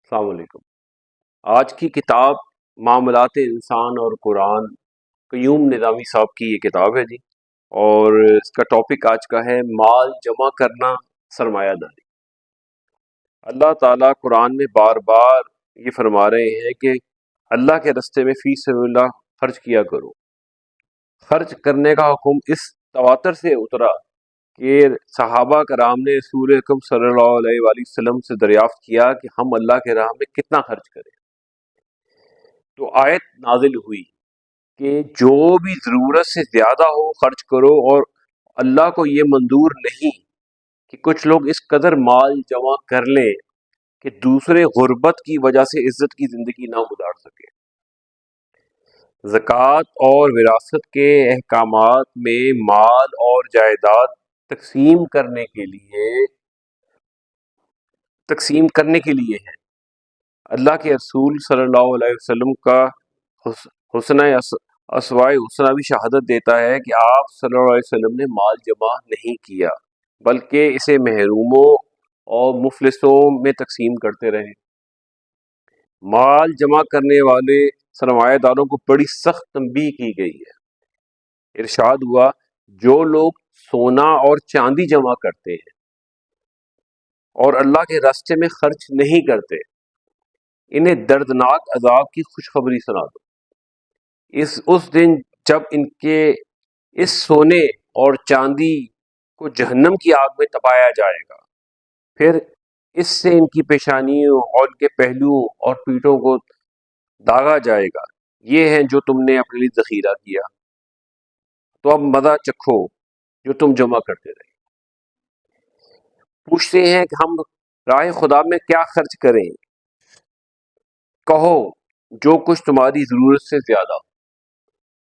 السلام علیکم۔ آج کی کتاب معاملات انسان اور قرآن، قیوم نظامی صاحب کی یہ کتاب ہے جی، اور اس کا ٹاپک آج کا ہے مال جمع کرنا، سرمایہ داری۔ اللہ تعالیٰ قرآن میں بار بار یہ فرما رہے ہیں کہ اللہ کے رستے میں فی سبیل اللہ خرچ کیا کرو۔ خرچ کرنے کا حکم اس تواتر سے اترا کہ صحابہ کرام نے رسول اکرم صلی اللہ علیہ وآلہ وسلم سے دریافت کیا کہ ہم اللہ کے راہ میں کتنا خرچ کریں۔ تو آیت نازل ہوئی کہ جو بھی ضرورت سے زیادہ ہو خرچ کرو، اور اللہ کو یہ منظور نہیں کہ کچھ لوگ اس قدر مال جمع کر لیں کہ دوسرے غربت کی وجہ سے عزت کی زندگی نہ گزار سکے۔ زکوٰۃ اور وراثت کے احکامات میں مال اور جائیداد تقسیم کرنے کے لیے ہے۔ اللہ کے رسول صلی اللہ علیہ وسلم کا حسنہ اسوائے حسنہ بھی شہادت دیتا ہے کہ آپ صلی اللہ علیہ وسلم نے مال جمع نہیں کیا، بلکہ اسے محروموں اور مفلسوں میں تقسیم کرتے رہے۔ مال جمع کرنے والے سرمایہ داروں کو بڑی سخت تنبیہ کی گئی ہے۔ ارشاد ہوا، جو لوگ سونا اور چاندی جمع کرتے ہیں اور اللہ کے راستے میں خرچ نہیں کرتے، انہیں دردناک عذاب کی خوشخبری سنا دو۔ اس دن جب ان کے اس سونے اور چاندی کو جہنم کی آگ میں تپایا جائے گا، پھر اس سے ان کی پیشانیوں اور ان کے پہلوؤں اور پیٹھوں کو داغا جائے گا۔ یہ ہیں جو تم نے اپنے لیے ذخیرہ کیا، تو اب مزہ چکھو جو تم جمع کرتے رہے۔ پوچھتے ہیں کہ ہم راہ خدا میں کیا خرچ کریں؟ کہو جو کچھ تمہاری ضرورت سے زیادہ ہو۔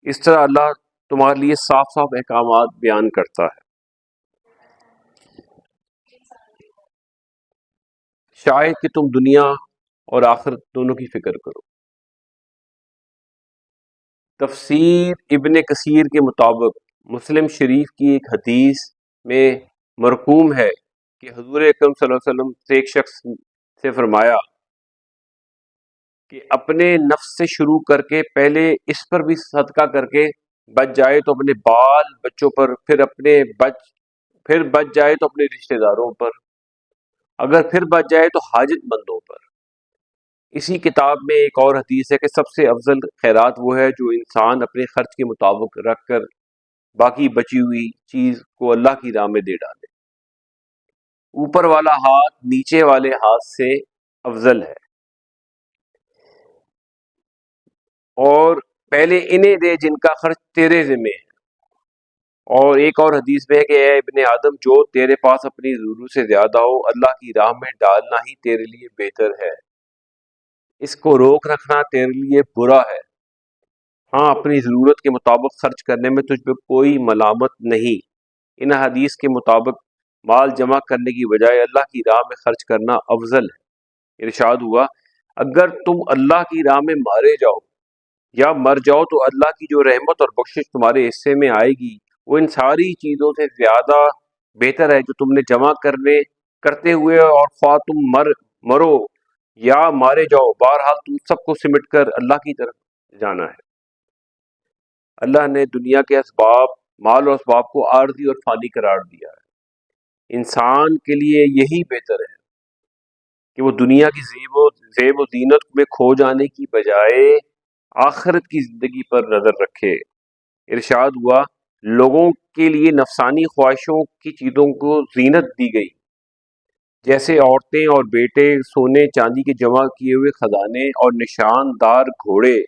اس طرح اللہ تمہارے لیے صاف صاف احکامات بیان کرتا ہے۔ شاید کہ تم دنیا اور آخرت دونوں کی فکر کرو۔ تفسیر ابن کثیر کے مطابق مسلم شریف کی ایک حدیث میں مرقوم ہے کہ حضور اکرم صلی اللہ علیہ وسلم سے ایک شخص سے فرمایا کہ اپنے نفس سے شروع کر کے پہلے اس پر بھی صدقہ کر کے بچ جائے تو اپنے بال بچوں پر، پھر بچ جائے تو اپنے رشتہ داروں پر، اگر پھر بچ جائے تو حاجت مندوں پر۔ اسی کتاب میں ایک اور حدیث ہے کہ سب سے افضل خیرات وہ ہے جو انسان اپنے خرچ کے مطابق رکھ کر باقی بچی ہوئی چیز کو اللہ کی راہ میں دے ڈالے۔ اوپر والا ہاتھ نیچے والے ہاتھ سے افضل ہے، اور پہلے انہیں دے جن کا خرچ تیرے ذمہ ہے۔ اور ایک اور حدیث میں ہے کہ اے ابن آدم، جو تیرے پاس اپنی ضرورت سے زیادہ ہو اللہ کی راہ میں ڈالنا ہی تیرے لیے بہتر ہے، اس کو روک رکھنا تیرے لیے برا ہے۔ ہاں، اپنی ضرورت کے مطابق خرچ کرنے میں تجھ پہ کوئی ملامت نہیں۔ ان حدیث کے مطابق مال جمع کرنے کی بجائے اللہ کی راہ میں خرچ کرنا افضل ہے۔ ارشاد ہوا، اگر تم اللہ کی راہ میں مارے جاؤ یا مر جاؤ تو اللہ کی جو رحمت اور بخشش تمہارے حصے میں آئے گی وہ ان ساری چیزوں سے زیادہ بہتر ہے جو تم نے جمع کرتے ہوئے، اور خواہ تم مرو یا مارے جاؤ، بہرحال تم سب کو سمٹ کر اللہ کی طرف جانا ہے۔ اللہ نے دنیا کے اسباب، مال و اسباب کو عارضی اور فانی قرار دیا ہے۔ انسان کے لیے یہی بہتر ہے کہ وہ دنیا کی زیب و زینت میں کھو جانے کی بجائے آخرت کی زندگی پر نظر رکھے۔ ارشاد ہوا، لوگوں کے لیے نفسانی خواہشوں کی چیزوں کو زینت دی گئی، جیسے عورتیں اور بیٹے، سونے چاندی کے جمع کیے ہوئے خزانے اور نشان دار گھوڑے،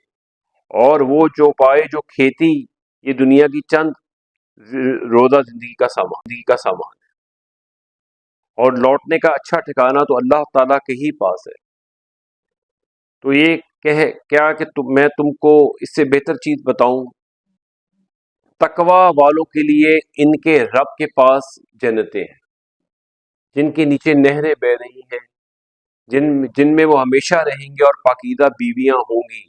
اور وہ چوپائے جو کھیتی، یہ دنیا کی چند روزہ زندگی کا سامان ہے، اور لوٹنے کا اچھا ٹھکانہ تو اللہ تعالیٰ کے ہی پاس ہے۔ تو یہ کیا کہ میں تم کو اس سے بہتر چیز بتاؤں؟ تقوی والوں کے لیے ان کے رب کے پاس جنتیں ہیں جن کے نیچے نہریں بہہ رہی ہیں، جن میں وہ ہمیشہ رہیں گے، اور پاکیزہ بیویاں ہوں گی،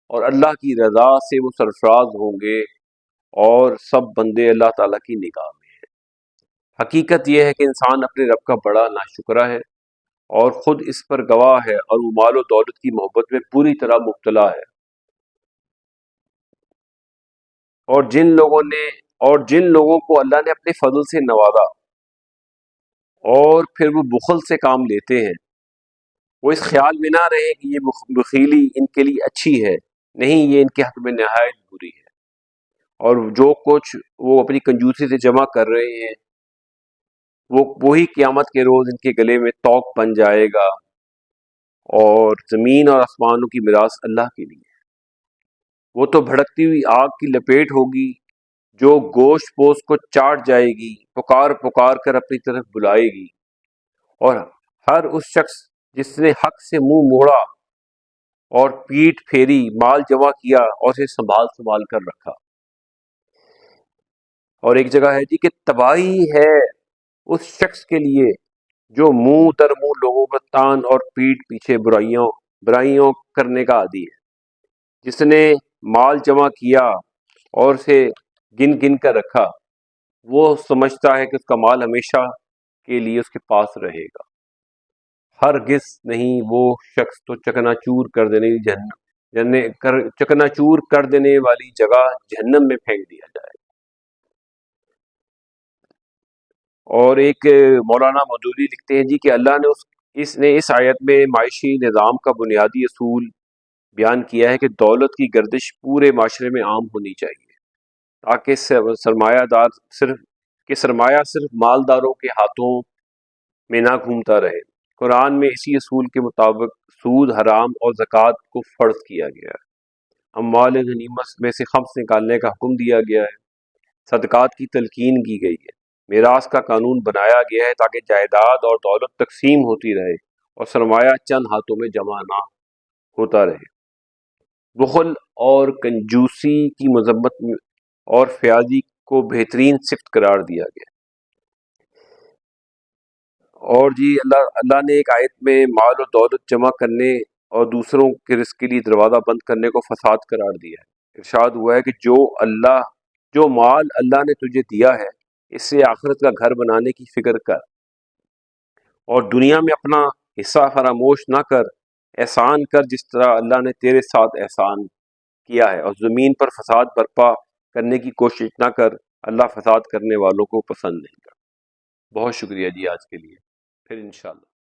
اور اللہ کی رضا سے وہ سرفراز ہوں گے، اور سب بندے اللہ تعالیٰ کی نگاہ میں ہیں۔ حقیقت یہ ہے کہ انسان اپنے رب کا بڑا ناشکرہ ہے، اور خود اس پر گواہ ہے، اور وہ مال و دولت کی محبت میں پوری طرح مبتلا ہے۔ اور جن لوگوں کو اللہ نے اپنے فضل سے نوازا اور پھر وہ بخل سے کام لیتے ہیں، وہ اس خیال میں نہ رہے کہ یہ بخیلی ان کے لیے اچھی ہے، نہیں، یہ ان کے حق میں نہایت بری ہے۔ اور جو کچھ وہ اپنی کنجوسی سے جمع کر رہے ہیں، وہی قیامت کے روز ان کے گلے میں طوق بن جائے گا، اور زمین اور آسمانوں کی میراث اللہ کے لیے۔ وہ تو بھڑکتی ہوئی آگ کی لپیٹ ہوگی جو گوشت پوش کو چاٹ جائے گی، پکار پکار کر اپنی طرف بلائے گی، اور ہر اس شخص جس نے حق سے منہ موڑا اور پیٹھ پھیری، مال جمع کیا اور اسے سنبھال سنبھال کر رکھا۔ اور ایک جگہ ہے جی کہ تباہی ہے اس شخص کے لیے جو منہ در منہ لوگوں پر تان اور پیٹھ پیچھے برائیوں کرنے کا عادی ہے، جس نے مال جمع کیا اور اسے گن گن کر رکھا، وہ سمجھتا ہے کہ اس کا مال ہمیشہ کے لیے اس کے پاس رہے گا۔ ہرگز نہیں، وہ شخص تو چکنا چور کر دینے والی جگہ جہنم میں پھینک دیا جائے۔ اور ایک مولانا مودودی لکھتے ہیں جی کہ اللہ نے اس نے اس آیت میں معاشی نظام کا بنیادی اصول بیان کیا ہے کہ دولت کی گردش پورے معاشرے میں عام ہونی چاہیے، تاکہ سرمایہ صرف مالداروں کے ہاتھوں میں نہ گھومتا رہے۔ قرآن میں اسی اصول کے مطابق سود حرام اور زکوٰۃ کو فرض کیا گیا ہے، اموال غنیمت میں سے خمس نکالنے کا حکم دیا گیا ہے، صدقات کی تلقین کی گئی ہے، میراث کا قانون بنایا گیا ہے تاکہ جائیداد اور دولت تقسیم ہوتی رہے اور سرمایہ چند ہاتھوں میں جمع نہ ہوتا رہے۔ بخل اور کنجوسی کی مذمت اور فیاضی کو بہترین صفت قرار دیا گیا۔ اور جی اللہ نے ایک آیت میں مال و دولت جمع کرنے اور دوسروں کے رزق کے لیے دروازہ بند کرنے کو فساد قرار دیا ہے۔ ارشاد ہوا ہے کہ جو مال اللہ نے تجھے دیا ہے، اس سے آخرت کا گھر بنانے کی فکر کر، اور دنیا میں اپنا حصہ فراموش نہ کر، احسان کر جس طرح اللہ نے تیرے ساتھ احسان کیا ہے، اور زمین پر فساد برپا کرنے کی کوشش نہ کر، اللہ فساد کرنے والوں کو پسند نہیں کرتا۔ بہت شکریہ جی آج کے لیے، پھر انشاءاللہ۔